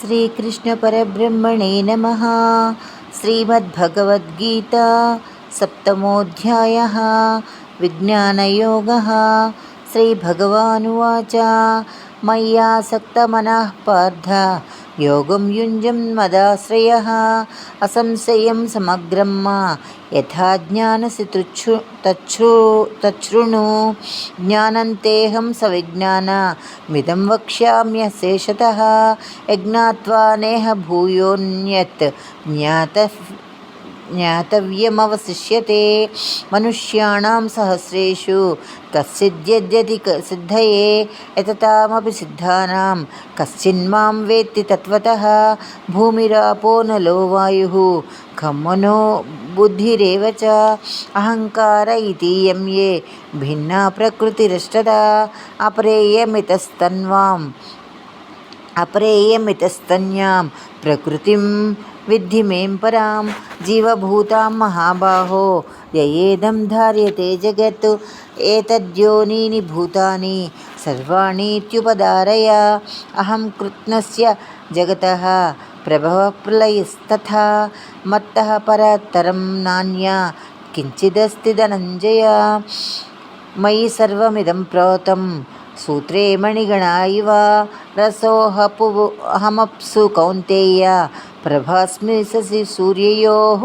श्रीकृष्णपरब्रह्मणे नमः। श्रीमद्भगवद्गीता सप्तमोऽध्यायः विज्ञानयोगः। श्रीभगवानुवाच मय्यासक्तमनः पार्थ योगं युञ्जन्मदाश्रयः असंशयं समग्रं मा यथा ज्ञानसि तच्छृणु ज्ञानन्तेऽहं सविज्ञानमिदं वक्ष्याम्यशेषतः यज्ञात्वा नेह भूयोऽन्यत् ज्ञातव्यमवशिष्यते। मनुष्याणां सहस्रेषु कश्चिद्यद्यति सिद्धये यततामपि सिद्धानां कश्चिन्मां वेत्ति तत्त्वतः। भूमिरापो नलो वायुः खं मनो बुद्धिरेव च अहङ्कार इतीयं ये भिन्ना प्रकृतिरष्टदा अपरेयमितस्तन्यां प्रकृतिं विद्धि में परां। जीवभूतां महाबाहो ययेदं धार्यते जगत् एतद्योनीनि भूतानि सर्वाणीत्युपधारय। अहं कृत्स्नस्य जगतः प्रभवः प्रलयस्तथा मत्तः परतरं नान्या किञ्चिदस्ति धनञ्जय। मयि सर्वमिदं प्रोतं सूत्रे मणिगणा इव रसोऽहमप्सु कौन्तेय प्रभास्मि शशि सूर्ययोः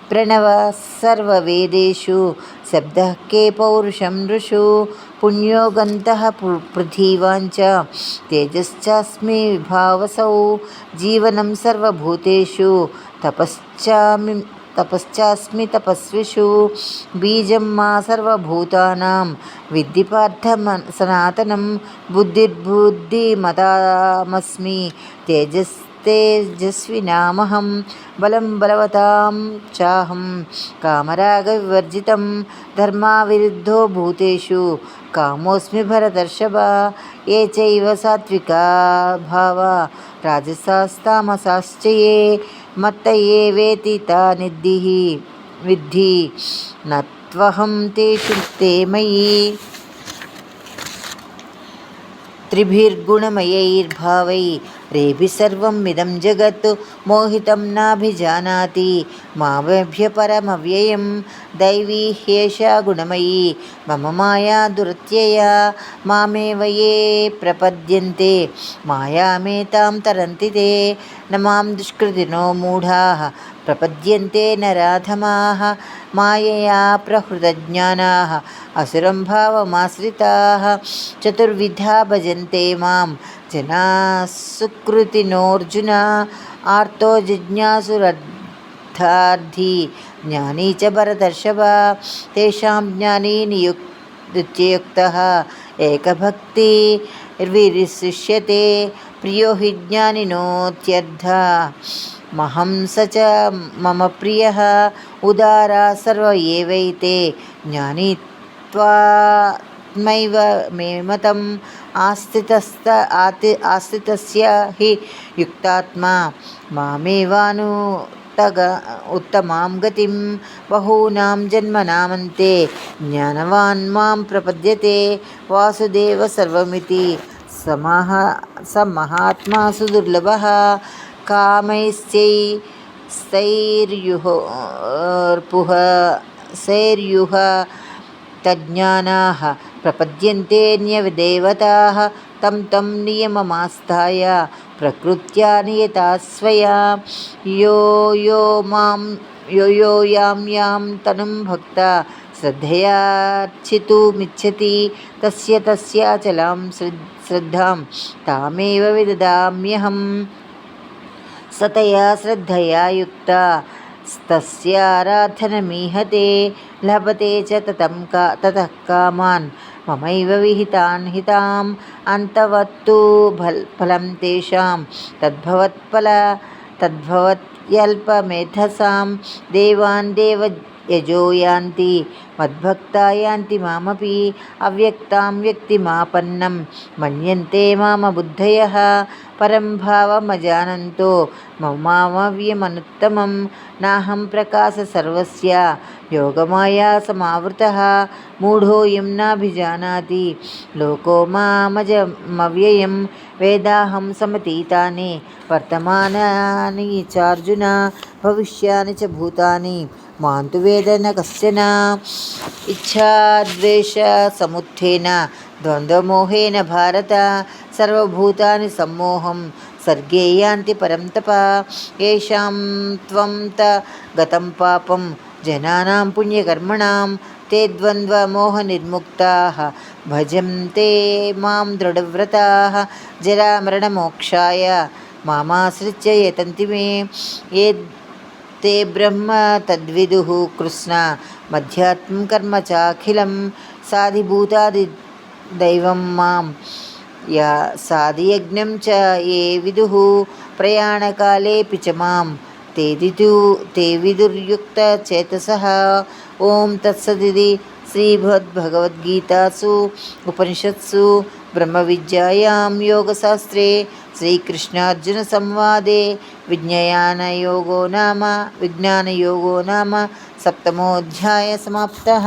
प्रणवः सर्ववेदेषु शब्दः के पौरुषं नृषु पुण्यो गन्तः पृथिवाञ्च तेजश्चास्मि विभावसौ जीवनं सर्वभूतेषु तपश्चास्मि तपस्विषु बीजं मा सर्वभूतानां विद्धि पार्थ सनातनं बुद्धिर्बुद्धिमतामस्मि तेजस्विनामहं बलं बलवतां चाहं कामरागविवर्जितं धर्माविरुद्धो भूतेषु कामोऽस्मि भरतर्षभ। ये चैव सात्विका भावा राजसास्तामसाश्च ये मत्त एवेति तानिद्धिः विद्धि न त्वहं तेषु ते मयि। त्रिभिर्गुणमयैर्भावैरेभिः सर्वमिदं जगत् मोहितं नाभिजानाति मामभ्यपरमव्ययं दैवी ह्येषा गुणमयी मम माया दुरत्यया। मामेव ये प्रपद्यन्ते मायामेतां तरन्ति ते न मां दुष्कृतिनो मूढाः प्रपद्यन्ते नराधमाः मायया प्रहृतज्ञानाः असुरं भावमाश्रिताः। चतुर्विधा भजन्ते मां जनाः सुकृतिनोऽर्जुन आर्तो जिज्ञासुरर्थार्थी ज्ञानी च भरतर्षभ। तेषां ज्ञानी नियुक्तः एकभक्तिर्विशिष्यते प्रियो हि ज्ञानिनोत्यर्थः महं स च मम प्रियः उदारा सर्व एवैते ज्ञानी त्वात्मैव मे मतम् आस्थितस्य हि युक्तात्मा मामेवानुत्तग उत्तमां गतिं बहूनां जन्मनामन्ते ज्ञानवान् मां प्रपद्यते। वासुदेव सर्वमिति स महात्मा सुदुर्लभः कामैस्तैर्युः तज्ज्ञानाः प्रपद्यन्तेऽन्यदेवताः तं नियममास्थाय प्रकृत्या नियता स्वया। यो यां तनुं भक्ता श्रद्धयार्चितुमिच्छति तस्याचलां श्रद्धां तामेव विददाम्यहम्। सतया श्रद्धया युक्ता तस्याराधनमीहते लभते च ततः कामान् ममैव विहितान् हिताम् अन्तवत्तु फलं तेषां तद्भवत्यल्पमेधसां देवान् देवयजो यान्ति मद्भक्ता यान्ति मामपि अव्यक्तां व्यक्तिमापन्नं मन्यन्ते मामबुद्धयः परं भावमजानन्तो ममाव्यमनुत्तमं नाहं प्रकाश सर्वस्य योगमाया समावृतः मूढोऽयं नाभिजानाति लोको मामजमव्ययं वेदाहं समतीतानि వర్తమానాని చార్జున భవిష్యాని చ భూతాని మాంతు వేద న కశ్చన. ఇచ్ఛాద్వేష సముత్థేన ద్వంద్వమోహేన భారత సర్వభూతాని సమ్మోహం సర్గే యాంతి పరం తప. ఏషాం త్వం త గతం పాపం జనానాం పుణ్యకర్మణాం ते द्वन्द्वमोहनिर्मुक्ताः भजन्ते मां दृढव्रताः. जरामरणमोक्षाय मामाश्रित्य यतन्ति मे. ये ते ब्रह्म तद्विदुः कृष्ण मध्यात्मं कर्म चाखिलं साधिभूतादिदैवं मां या साधियज्ञं च ये विदुः प्रयाणकालेऽपि च मां ते विदुर्युक्तचेतसः. ఓం తత్సదితి శ్రీభగవద్గీతాసు ఉపనిషత్సు బ్రహ్మవిద్యాయాం యోగశాస్త్రే శ్రీకృష్ణార్జున సంవాదే విజ్ఞానయోగో నామ సప్తమోऽధ్యాయः సమాప్తः.